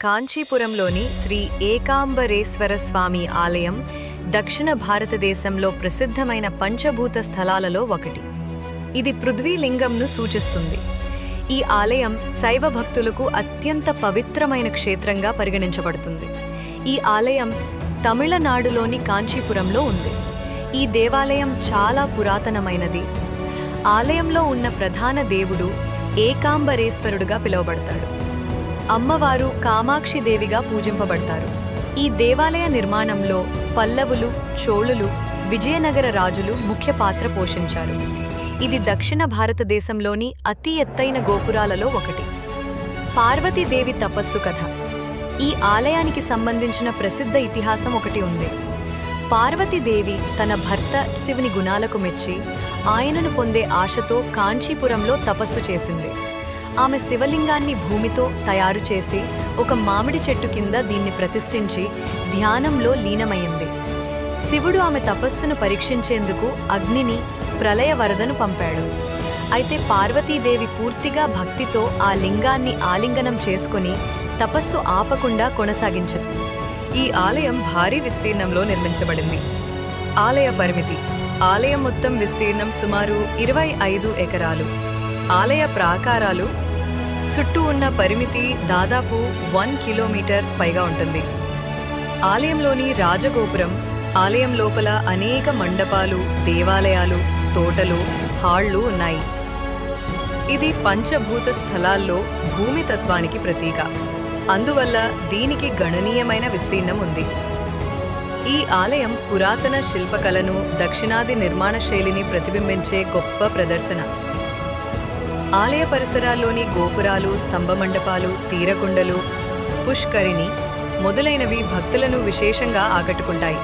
కాంచీపురంలోని శ్రీ ఏకాంబరేశ్వర స్వామి ఆలయం దక్షిణ భారతదేశంలో ప్రసిద్ధమైన పంచభూత స్థలాలలో ఒకటి. ఇది పృథ్వీలింగంను సూచిస్తుంది. ఈ ఆలయం శైవ భక్తులకు అత్యంత పవిత్రమైన క్షేత్రంగా పరిగణించబడుతుంది. ఈ ఆలయం తమిళనాడులోని కాంచీపురంలో ఉంది. ఈ దేవాలయం చాలా పురాతనమైనది. ఆలయంలో ఉన్న ప్రధాన దేవుడు ఏకాంబరేశ్వరుడుగా పిలువబడతాడు. అమ్మవారు కామాక్షిదేవిగా పూజింపబడతారు. ఈ దేవాలయ నిర్మాణంలో పల్లవులు, చోళులు, విజయనగర రాజులు ముఖ్య పాత్ర పోషించారు. ఇది దక్షిణ భారతదేశంలోని అతి ఎత్తైన గోపురాలలో ఒకటి. పార్వతీదేవి తపస్సు కథ. ఈ ఆలయానికి సంబంధించిన ప్రసిద్ధ ఇతిహాసం ఒకటి ఉంది. పార్వతీదేవి తన భర్త శివుని గుణాలకు మెచ్చి ఆయనను పొందే ఆశతో కాంచీపురంలో తపస్సు చేసింది. ఆమె శివలింగాన్ని భూమితో తయారు చేసి ఒక మామిడి చెట్టు కింద దీన్ని ప్రతిష్ఠించి ధ్యానంలో లీనమైంది. శివుడు ఆమె తపస్సును పరీక్షించేందుకు అగ్నిని, ప్రళయ వరదను పంపాడు. అయితే పార్వతీదేవి పూర్తిగా భక్తితో ఆ లింగాన్ని ఆలింగనం చేసుకుని తపస్సు ఆపకుండా కొనసాగించింది. ఈ ఆలయం భారీ విస్తీర్ణంలో నిర్మించబడింది. ఆలయ పరిమితి. ఆలయం మొత్తం విస్తీర్ణం సుమారు 25 ఎకరాలు. ఆలయ ప్రాకారాలు చుట్టూ ఉన్న పరిమితి దాదాపు 1 కిలోమీటర్ పైగా ఉంటుంది. ఆలయంలోని రాజగోపురం, ఆలయం లోపల అనేక మండపాలు, దేవాలయాలు, తోటలు, హాళ్లు ఉన్నాయి. ఇది పంచభూత స్థలాల్లో భూమి తత్వానికి ప్రతీక. అందువల్ల దీనికి గణనీయమైన విస్తీర్ణం ఉంది. ఈ ఆలయం పురాతన శిల్పకళను, దక్షిణాది నిర్మాణ శైలిని ప్రతిబింబించే గొప్ప ప్రదర్శన. ఆలయ పరిసరాల్లోని గోపురాలు, స్తంభమండపాలు, తీరకుండలు, పుష్కరిణి మొదలైనవి భక్తులను విశేషంగా ఆకట్టుకుంటాయి.